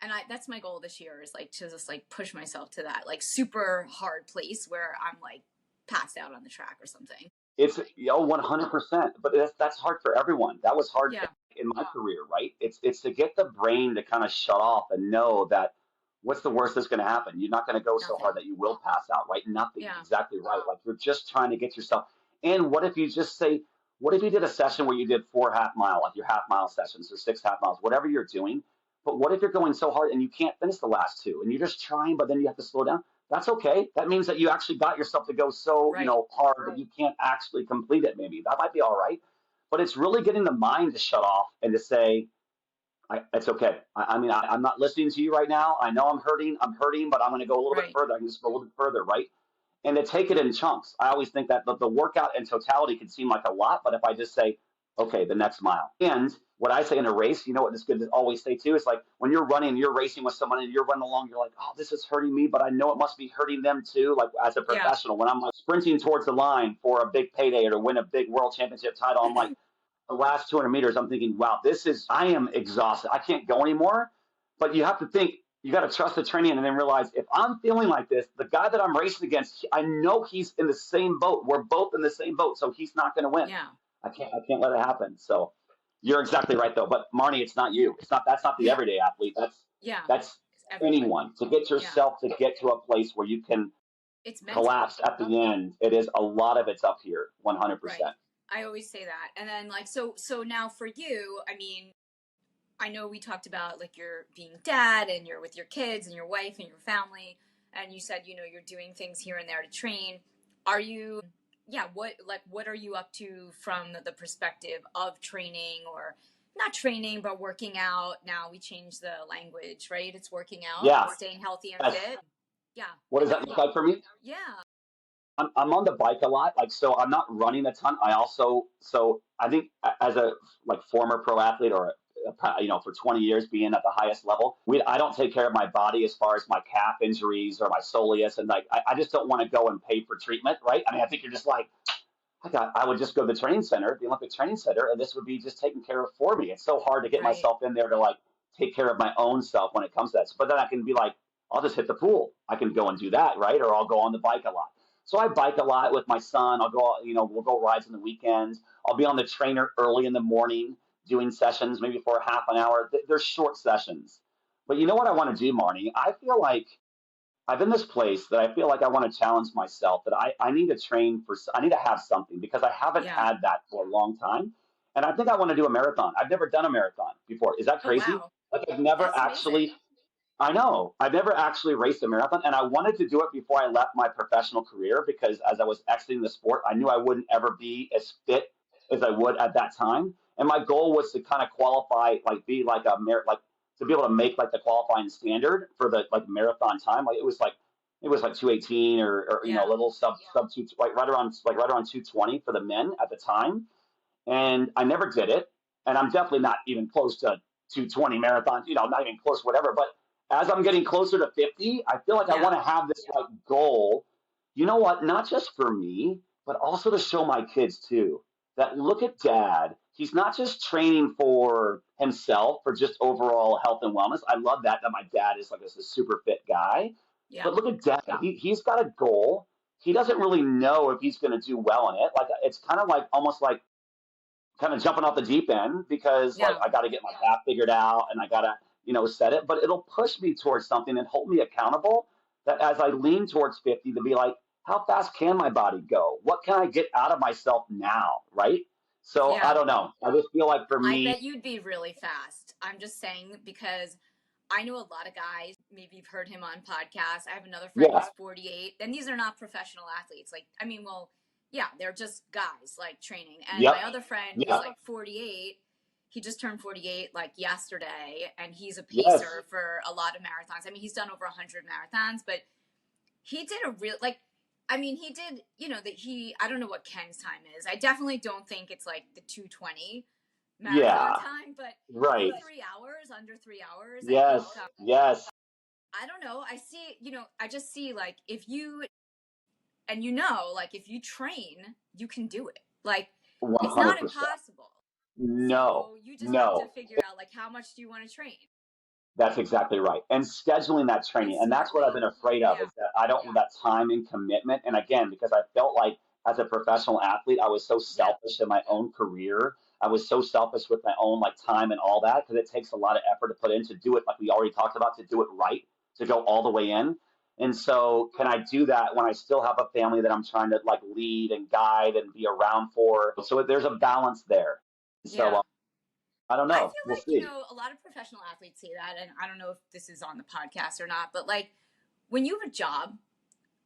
and that's my goal this year, is like to just like push myself to that like super hard place where I'm like passed out on the track or something. It's 100%. But that's hard for everyone. That was hard Yeah. in my career, right? It's to get the brain to kind of shut off and know that what's the worst that's going to happen? You're not going to go so Nothing. hard that you will pass out, right? Nothing. Yeah. Exactly right. Like you're just trying to get yourself. And what if you just say, what if you did a session where you did 4 half-mile, like your half-mile sessions or 6 half-miles, whatever you're doing? But what if you're going so hard and you can't finish the last two and you're just trying, but then you have to slow down? That's okay. That means that you actually got yourself to go so, Right. hard that you can't actually complete it. Maybe that might be all right. But it's really getting the mind to shut off and to say, it's okay. I'm not listening to you right now. I know I'm hurting. I'm hurting, but I'm going to go a little bit Right. further. I can just go a little bit further, right? And to take it in chunks. I always think that the workout in totality can seem like a lot, but if I just say, okay, the next mile. And what I say in a race, what it's good to always say too, is like when you're running, you're racing with someone and you're running along, you're like, oh, this is hurting me, but I know it must be hurting them too. Like as a Yeah. professional, when I'm like sprinting towards the line for a big payday or to win a big world championship title, I'm like, the last 200 meters, I'm thinking, wow, I am exhausted. I can't go anymore. But you have to think, you got to trust the training and then realize if I'm feeling like this, the guy that I'm racing against, I know he's in the same boat. We're both in the same boat, so he's not going to win. Yeah. I can't let it happen. So you're exactly right though. But Marnie, it's not you. That's not the everyday athlete. Yeah. That's Everybody. anyone. To get yourself to get to a place where you can It's mental. collapse at the end. It is a lot of it's up here, 100%. Right. I always say that. And then like so now for you, I mean, I know we talked about like you're being dad and you're with your kids and your wife and your family, and you said you're doing things here and there to train. Are you what are you up to from the perspective of training, or not training but working out? Now we changed the language, right? It's working out, Yeah. staying healthy and Yes. fit. Yeah. What does that look like for me? Yeah. I'm on the bike a lot, like so. I'm not running a ton. I think as a like former pro athlete or for 20 years being at the highest level, I don't take care of my body as far as my calf injuries or my soleus, and like I just don't want to go and pay for treatment, right? I mean, I think you're just like I would just go to the training center, the Olympic training center, and this would be just taken care of for me. It's so hard to get Right. myself in there to like take care of my own self when it comes to that. But then I can be like, I'll just hit the pool. I can go and do that, right? Or I'll go on the bike a lot. So I bike a lot with my son. I'll go, we'll go rides on the weekends. I'll be on the trainer early in the morning doing sessions, maybe for a half an hour. They're short sessions. But you know what I want to do, Marnie? I feel like I'm in this place that I feel like I want to challenge myself, that I need to I need to have something because I haven't Yeah. had that for a long time. And I think I want to do a marathon. I've never done a marathon before. Is that Oh crazy? wow. Like I've never That's actually, amazing. I know, I've never actually raced a marathon and I wanted to do it before I left my professional career because as I was exiting the sport, I knew I wouldn't ever be as fit as I would at that time. And my goal was to kind of qualify, like be like to be able to make like the qualifying standard for the like marathon time. Like it was like it was like 218 or you know, a Yeah. little sub two, like right around 220 for the men at the time. And I never did it. And I'm definitely not even close to 220 marathons, you know, not even close, whatever. But as I'm getting closer to 50, I feel like I Yeah. want to have this like goal, you know what, not just for me, but also to show my kids too that look at dad. He's not just training for himself for just overall health and wellness. I love that my dad is like a super fit guy. Yeah. But look at dad. He's got a goal. He doesn't really know if he's going to do well in it. Like it's kind of like almost like kind of jumping off the deep end because like Yeah. I got to get my path figured out and I got to, you know, set it, but it'll push me towards something and hold me accountable that as I lean towards 50 to be like, how fast can my body go? What can I get out of myself now? Right. So I Yeah. don't know. I just feel like for I me, bet you'd be really fast. I'm just saying because I know a lot of guys. Maybe you've heard him on podcasts. I have another friend yeah, who's 48, and these are not professional athletes. Like, I mean, well, yeah, they're just guys like training. And yep, my other friend who's yeah, like 48, he just turned 48 like yesterday, and he's a yes, pacer for a lot of marathons. I mean, he's done over 100 marathons, but he did a real like. I mean, he did, you know, that he, I don't know what Ken's time is. I definitely don't think it's like the 220 marathon yeah, time, but in right, 3 hours, under 3 hours, I think, yes, yes, I don't know. I see, you know, I just see like if you, and you know, like if you train, you can do it. Like it's not 100%. impossible. No, So you just have to no. figure out like how much do you want to train That's exactly right. And scheduling that and training. And that's what I've smartly. been afraid of Yeah. is that I don't have that time and commitment. And again, because I felt like as a professional athlete, I was so Yeah. selfish in my own career. I was so selfish with my own like time and all that because it takes a lot of effort to put in to do it like we already talked about, to do it right, to go all the way in. And so can I do that when I still have a family that I'm trying to like lead and guide and be around for? So there's a balance there. So Yeah. I don't I know. feel We'll like, you see. know, a lot of professional athletes say that, and I don't know if this is on the podcast or not, but like when you have a job,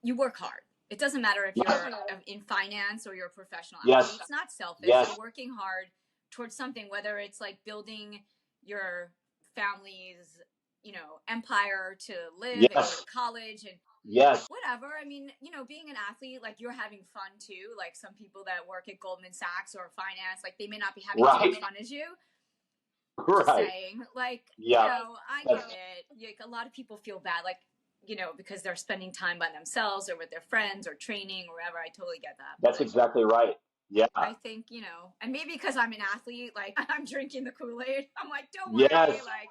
you work hard. It doesn't matter if you're in finance or you're a professional athlete. Yes. It's not selfish. Yes. You're working hard towards something, whether it's like building your family's, you know, empire to live and go Yes. to college and Yes. whatever. I mean, you know, being an athlete, like you're having fun too. Like some people that work at Goldman Sachs or finance, like they may not be having as Right. much fun as you. Just Right. saying, like, you Yeah. know, I get it. Like, a lot of people feel bad, like, you know, because they're spending time by themselves or with their friends or training or whatever. I totally get that. That's exactly right. Yeah. I think, you know, and maybe because I'm an athlete, like, I'm drinking the Kool-Aid. I'm like, don't worry. Yes. Like,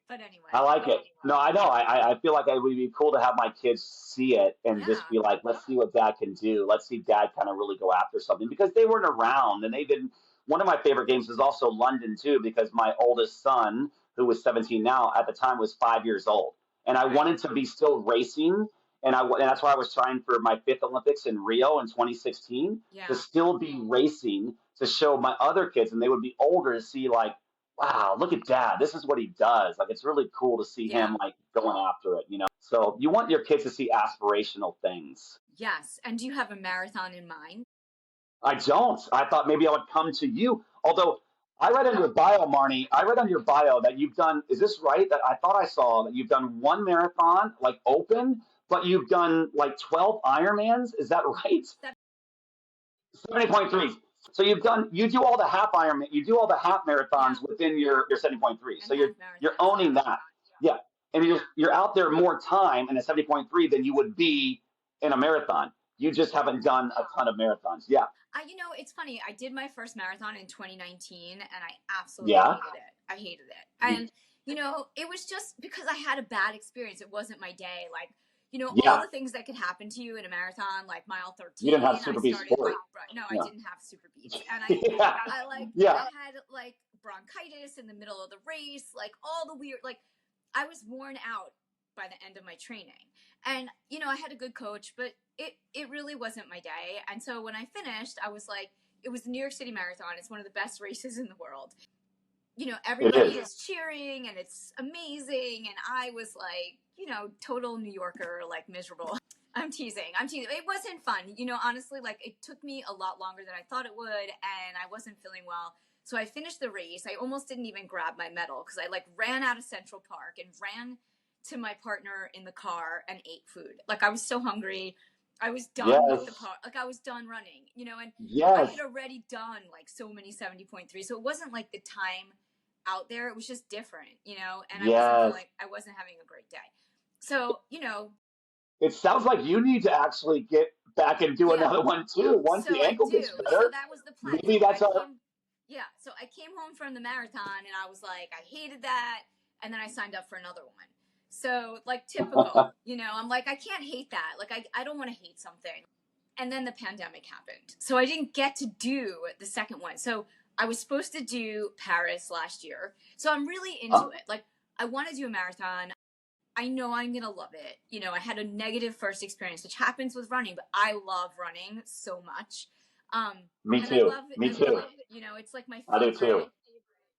but anyway. I like it. No, I know. I feel like it would be cool to have my kids see it and just Yeah. be like, let's see what dad can do. Let's see dad kind of really go after something because they weren't around and they've been. One of my favorite games is also London too because my oldest son, who was 17 now, at the time was 5 years old, and I Right. wanted to be still racing, and that's why I was trying for my fifth Olympics in Rio in 2016 to Yeah. still be racing to show my other kids, and they would be older to see like wow, look at dad. This is what he does. Like it's really cool to see Yeah. him like going after it, you know. So you want your kids to see aspirational things. Yes. And do you have a marathon in mind? I don't. I thought maybe I would come to you. Although I read on your bio, Marnie, I read on your bio that you've done, is this right? That I thought I saw that you've done one marathon, like open, but you've done like 12 Ironmans. Is that right? 70.3. So you do all the half Ironman, you do all the half Yeah. marathons within your 70.3. And So half you're marathons. owning Yeah. that. Yeah. And you're out there more time in a 70.3 than you would be in a marathon. You just haven't done a ton of marathons. Yeah. You know, it's funny. I did my first marathon in 2019 and I absolutely Yeah. hated it. I hated it. And, you know, it was just because I had a bad experience. It wasn't my day. Like, you know, all Yeah. the things that could happen to you in a marathon, like mile 13, You didn't have I SuperBeets started for like, it. no, I Yeah. didn't have SuperBeets. And Yeah. I like, Yeah. I had like bronchitis in the middle of the race, like all the weird, like I was worn out by the end of my training. And, you know, I had a good coach, but it really wasn't my day. And so when I finished, I was like, it was the New York City Marathon. It's one of the best races in the world. You know, everybody is cheering and it's amazing. And I was like, you know, total New Yorker, like miserable. I'm teasing. It wasn't fun. You know, honestly, like it took me a lot longer than I thought it would. And I wasn't feeling well. So I finished the race. I almost didn't even grab my medal because I like ran out of Central Park and ran to my partner in the car and ate food. Like I was so hungry. I was done with the Yes. part. Like I was done running, you know, and I Yes. had already done like so many 70.3. So it wasn't like the time out there. It was just different, you know, and Yes. I wasn't having a great day. So, you know, It sounds like you need to actually get back and do yeah. another one too. Once So the I ankle do. gets So better, that was the plan. maybe So that's our. so I came home from the marathon and I was like, I hated that. And then I signed up for another one. So like typical, you know, I'm like, I can't hate that. Like I don't want to hate something. And then the pandemic happened. So I didn't get to do the second one. So I was supposed to do Paris last year. So I'm really into it. Like I want to do a marathon. I know I'm going to love it. You know, I had a negative first experience, which happens with running, but I love running so much. Me And I too. love it. Me too. You know, it's like my I do too. favorite.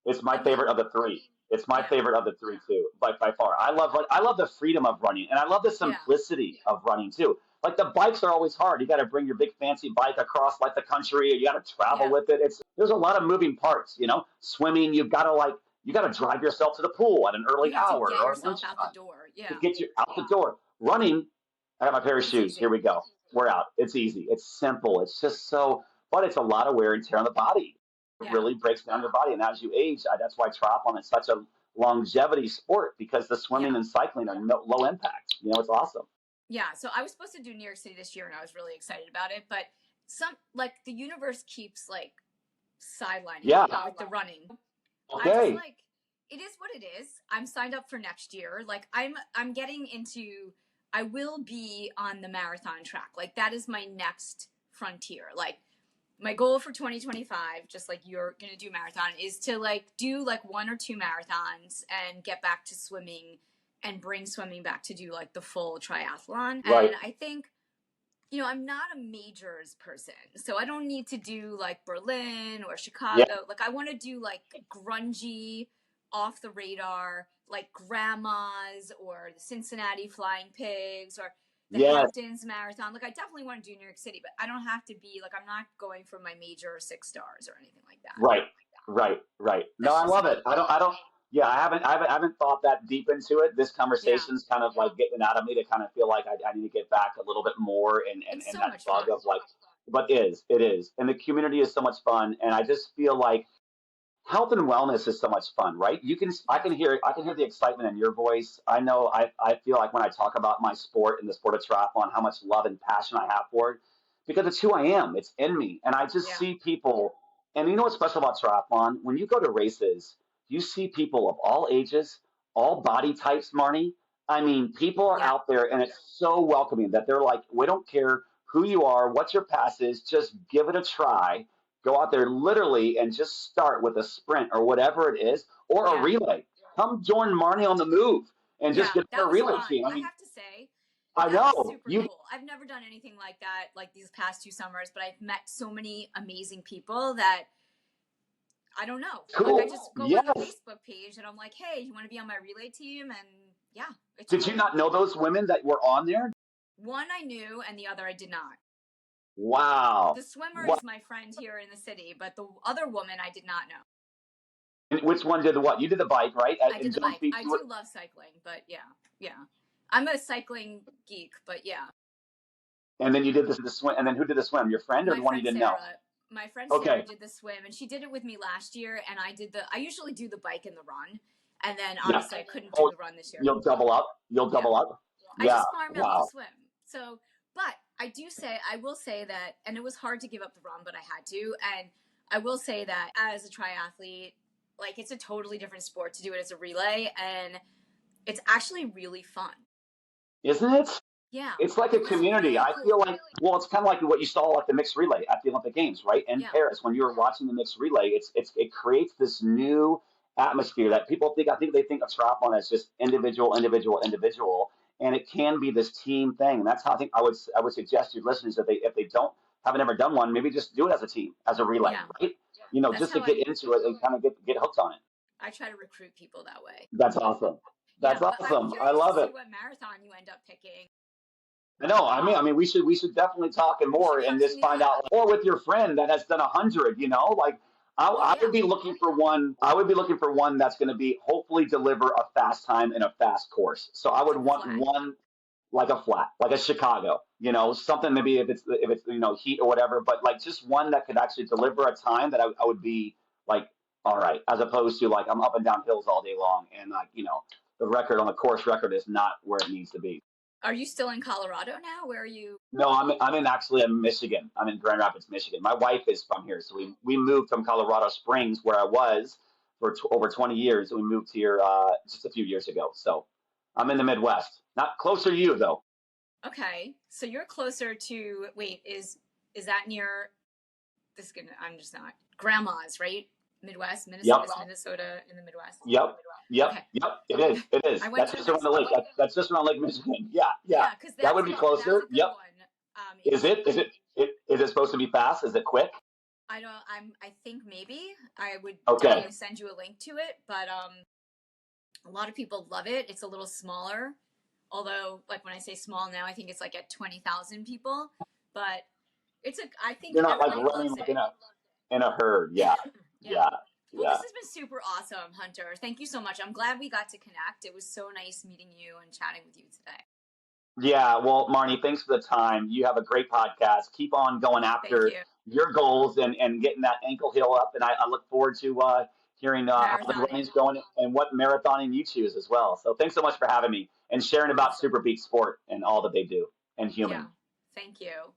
It's my And then, favorite of the three. It's my yeah, favorite of the three too, by far. I love the freedom of running, and I love the yeah, simplicity of running too. Like the bikes are always hard. You got to bring your big fancy bike across like the country, and you got to travel yeah. with it. There's a lot of moving parts. You know, swimming, you got to drive yourself to the pool at an early You have to hour get or yourself out the lunchtime door. to Yeah, get you out the door. Running, I got my pair of it's shoes. Here easy. we go. We're out. It's easy. It's simple. It's just so, but it's a lot of wear and tear on the body. It Yeah, really breaks down your body. And as you age, that's why triathlon is such a longevity sport because the swimming yeah. and cycling are low impact. You know, it's awesome. Yeah, so I was supposed to do New York City this year and I was really excited about it, but like the universe keeps like sidelining Yeah. me with the running. I just Okay. like it is what it is. I'm signed up for next year. Like I'm getting into I will be on the marathon track. Like that is my next frontier. Like my goal for 2025, just like you're going to do marathon, is to like do like one or two marathons and get back to swimming and bring swimming back to do like the full triathlon. Right. And I think, you know, I'm not a majors person. So I don't need to do like Berlin or Chicago. Yeah. Like I want to do like grungy, off the radar, like grandmas or the Cincinnati Flying Pigs or the Yes. Hamptons Marathon. Like I definitely want to do New York City, but I don't have to be like I'm not going for my major 6 stars or anything like that. Right. Right. Right. No, That's I just love me. it. I don't. Yeah, I haven't thought that deep into it. This Yeah. conversation's kind of like getting out of me to kind of feel like I need to get back a little bit more It's and so that much bug fun. of like, but it is. And the community is so much fun. And I just feel like health and wellness is so much fun, right? I Yeah. can hear the excitement in your voice. I know I feel like when I talk about my sport and the sport of triathlon, how much love and passion I have for it because it's who I am. It's in me. And I just Yeah. see people, and you know what's special about triathlon? When you go to races, you see people of all ages, all body types, Marnie. I mean, people are Yeah. out there and it's so welcoming that they're like, we don't care who you are, what your past is, just give it a try. Go out there literally and just start with a sprint or whatever it is, or a Yeah. relay. Come join Marnie on the move and just Yeah. get That a was relay fun. team. I I mean, have to say, I that was know super you cool. I've never done anything like that like these past 2 summers, but I've met so many amazing people that I don't know. Like I cool. just go on the Yes. Facebook page and I'm like, hey, you want to be on my relay team? And yeah, it's Did you cool. not know those women that were on there? One I knew and the other I did not. Wow. The swimmer What? is my friend here in the city, but the other woman I did not know. And which one did the what? You did the bike, right? I In did the Jones bike. Beach. I do love cycling, but yeah. I'm a cycling geek, but yeah. And then you did the swim. And then who did the swim? Your friend or My the one you friend didn't know? Sarah. My friend Sarah Okay. did the swim, and she did it with me last year. And I usually do the bike and the run, and then Yeah. obviously I couldn't do Oh, the run this year. you'll double up. You'll Yeah. double up. I Yeah. just farmed out the Wow. swim. So, but I will say that, and it was hard to give up the run, but I had to. And I will say that as a triathlete, like it's a totally different sport to do it as a relay, and it's actually really fun. Isn't it? Yeah. It's like a It was community. really I feel cool. like, well, it's kind of like what you saw like the mixed relay at the Olympic Games, right? In Yeah. Paris, when you were watching the mixed relay, it creates this new atmosphere that I think they think of triathlon as just individual, and it can be this team thing. And that's how I would suggest to your listeners that if they haven't ever done one, maybe just do it as a team, as a relay, Yeah. right? You know, That's just to how get into it and kind of get hooked on it. I try to recruit people that way. That's awesome. Yeah, That's but I'm awesome. I curious love to it. see what marathon you end up picking. No, I mean, we should definitely talk and You should more and come to just New find York. out, or with your friend that has done 100. You know, like I Yeah. would be looking for one. I would be looking for one that's going to be hopefully deliver a fast time in a fast course. So I would So want flat. one like a flat, like a Chicago, something maybe if it's heat or whatever, but like just one that could actually deliver a time that I would be like, all right, as opposed to like I'm up and down hills all day long and like the record on the course record is not where it needs to be. Are you still in Colorado now? Where are you? No, I'm actually in Michigan. I'm in Grand Rapids, Michigan. My wife is from here, so we moved from Colorado Springs, where I was for over 20 years, and we moved here just a few years ago. So I'm in the Midwest, not closer to you though. Okay, so you're closer to. Wait, is that near? I'm just not. Grandma's, right? Midwest, Yep, Minnesota, Minnesota in the Midwest. yep, yep, Okay. yep. It is. It is. I went That's to just high around the lake. school. That's just around Lake Michigan. Yeah, yeah. Yeah, because That would be that's closer. a good Yep. one. Is it? Is it? Is it supposed to be fast? Is it quick? I don't. I think maybe I would Okay. definitely send you a link to it, but a lot of people love it. It's a little smaller, although like when I say small now, I think it's like at 20,000 people. But I think You're not like everybody running loves like it. in a herd. Yeah, Yeah. yeah, Well, yeah. this has been super awesome, Hunter. Thank you so much. I'm glad we got to connect. It was so nice meeting you and chatting with you today. Yeah, well, Marnie, thanks for the time. You have a great podcast. Keep on going Thank after you. your goals and getting that ankle hill up. And I look forward to hearing how the Marathoning. running's going and what marathoning you choose as well. So thanks so much for having me and sharing about Awesome. SuperBeets Sport and all that they do and Yeah. Human. Thank you.